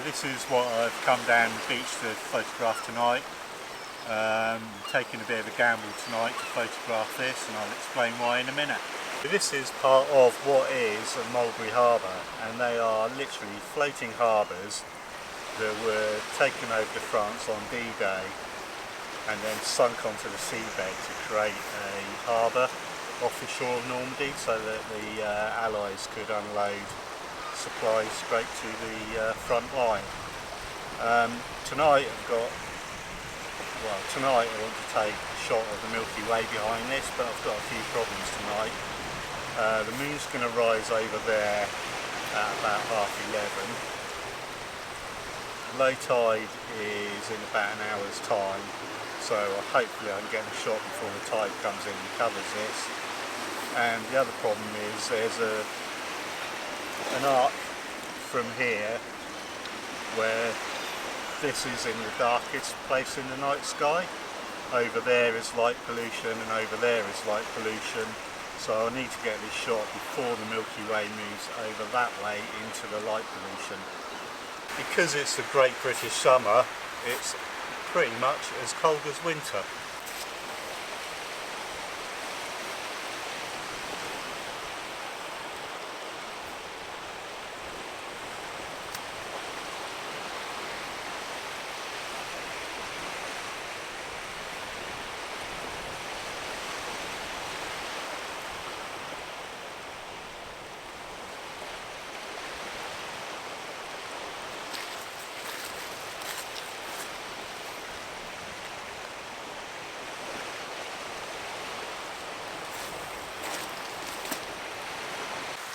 This is what I've come down the beach to photograph tonight. Taking a bit of a gamble tonight to photograph this, and I'll explain why in a minute. This is part of what is a Mulberry Harbour, and they are literally floating harbours that were taken over to France on D-Day and then sunk onto the seabed to create a harbour off the shore of Normandy so that the Allies could unload supplies straight to the front line. Tonight I want to take a shot of the Milky Way behind this, but I've got a few problems tonight. The moon's going to rise over there at about 11:30. Low tide is in about an hour's time, so hopefully I can get a shot before the tide comes in and covers this. And the other problem is there's an arc from here where this is in the darkest place in the night sky. Over there is light pollution and over there is light pollution, so I need to get this shot before the Milky Way moves over that way into the light pollution. Because it's the Great British Summer, it's pretty much as cold as winter.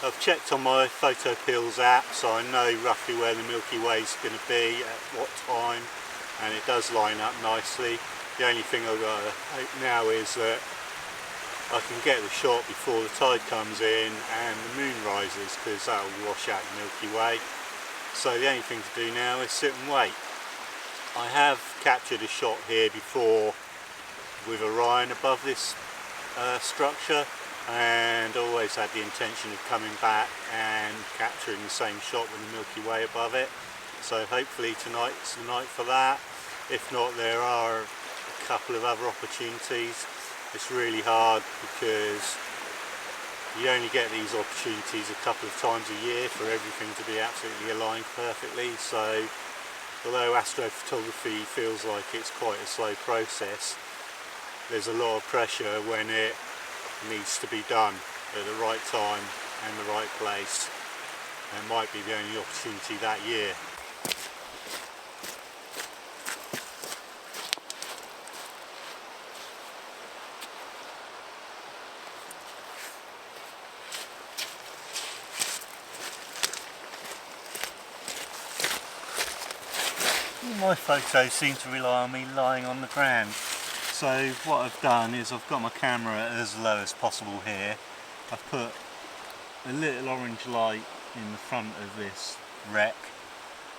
I've checked on my PhotoPills app, so I know roughly where the Milky Way is going to be at what time, and it does line up nicely. The only thing I've got to hope now is that I can get the shot before the tide comes in and the moon rises, because that will wash out the Milky Way. So the only thing to do now is sit and wait. I have captured a shot here before with Orion above this structure, and always had the intention of coming back and capturing the same shot with the Milky Way above it. So hopefully tonight's the night for that. If not, there are a couple of other opportunities. It's really hard because you only get these opportunities a couple of times a year for everything to be absolutely aligned perfectly. So although astrophotography feels like it's quite a slow process, there's a lot of pressure when it needs to be done at the right time and the right place. And it might be the only opportunity that year. My photos seem to rely on me lying on the ground. So what I've done is I've got my camera as low as possible here. I've put a little orange light in the front of this wreck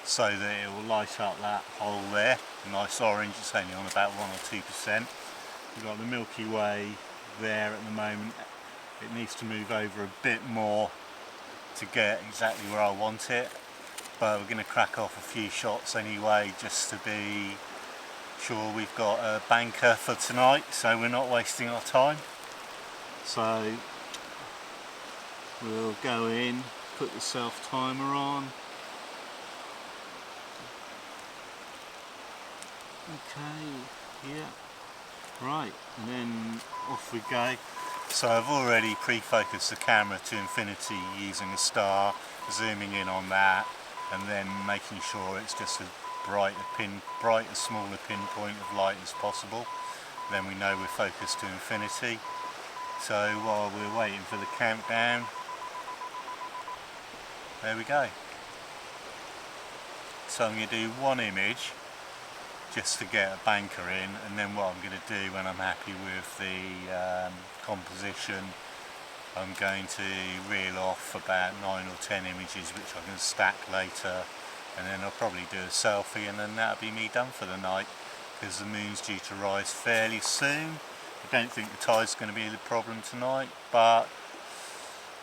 so that it will light up that hole there. Nice orange, it's only on about 1 or 2%. We've got the Milky Way there at the moment. It needs to move over a bit more to get exactly where I want it. But we're going to crack off a few shots anyway, just to be sure we've got a banker for tonight, so we're not wasting our time. So we'll go in, put the self timer on. Okay, yeah, right, and then off we go. So I've already pre-focused the camera to infinity using a star, zooming in on that, and then making sure it's just as bright a smaller pinpoint of light as possible. Then we know we're focused to infinity. So while we're waiting for the countdown, there we go. So I'm going to do one image just to get a banker in, and then what I'm going to do when I'm happy with the composition, I'm going to reel off about 9 or 10 images which I can stack later, and then I'll probably do a selfie, and then that'll be me done for the night, because the moon's due to rise fairly soon. I don't think the tide's going to be the problem tonight, but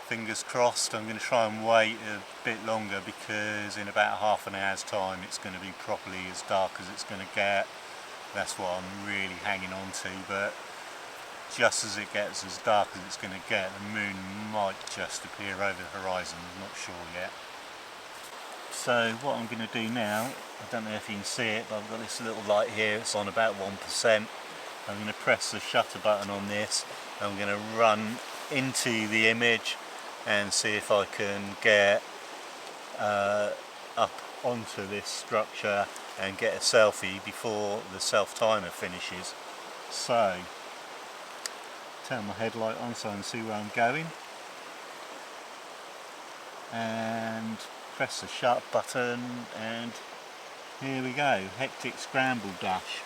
fingers crossed. I'm going to try and wait a bit longer because in about half an hour's time it's going to be properly as dark as it's going to get. That's what I'm really hanging on to, but just as it gets as dark as it's going to get, the moon might just appear over the horizon. I'm not sure yet. So what I'm going to do now, I don't know if you can see it, but I've got this little light here, it's on about 1%. I'm going to press the shutter button on this. I'm going to run into the image and see if I can get up onto this structure and get a selfie before the self-timer finishes. So, turn my headlight on so I can see where I'm going, and press the shutter button, and here we go, hectic scramble dash.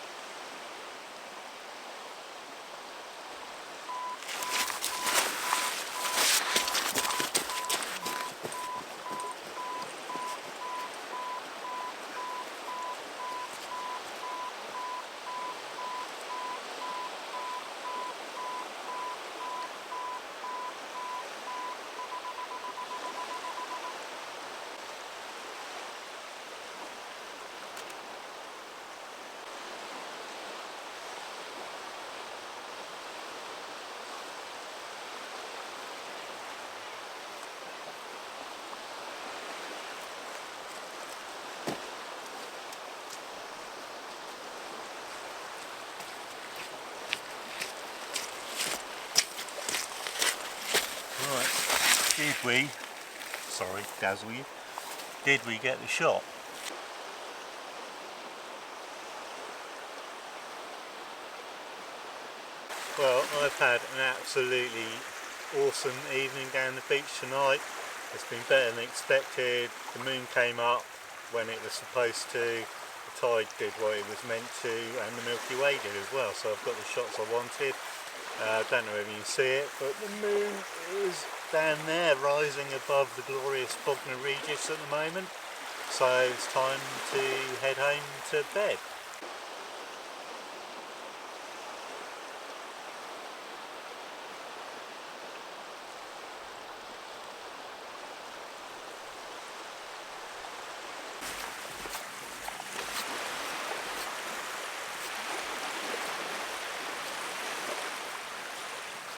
Did we, sorry, dazzle you, did we get the shot? Well, I've had an absolutely awesome evening down the beach tonight. It's been better than expected. The moon came up when it was supposed to, the tide did what it was meant to, and the Milky Way did as well, so I've got the shots I wanted. Don't know if you can see it, but the moon is down there rising above the glorious Bognor Regis at the moment, so it's time to head home to bed.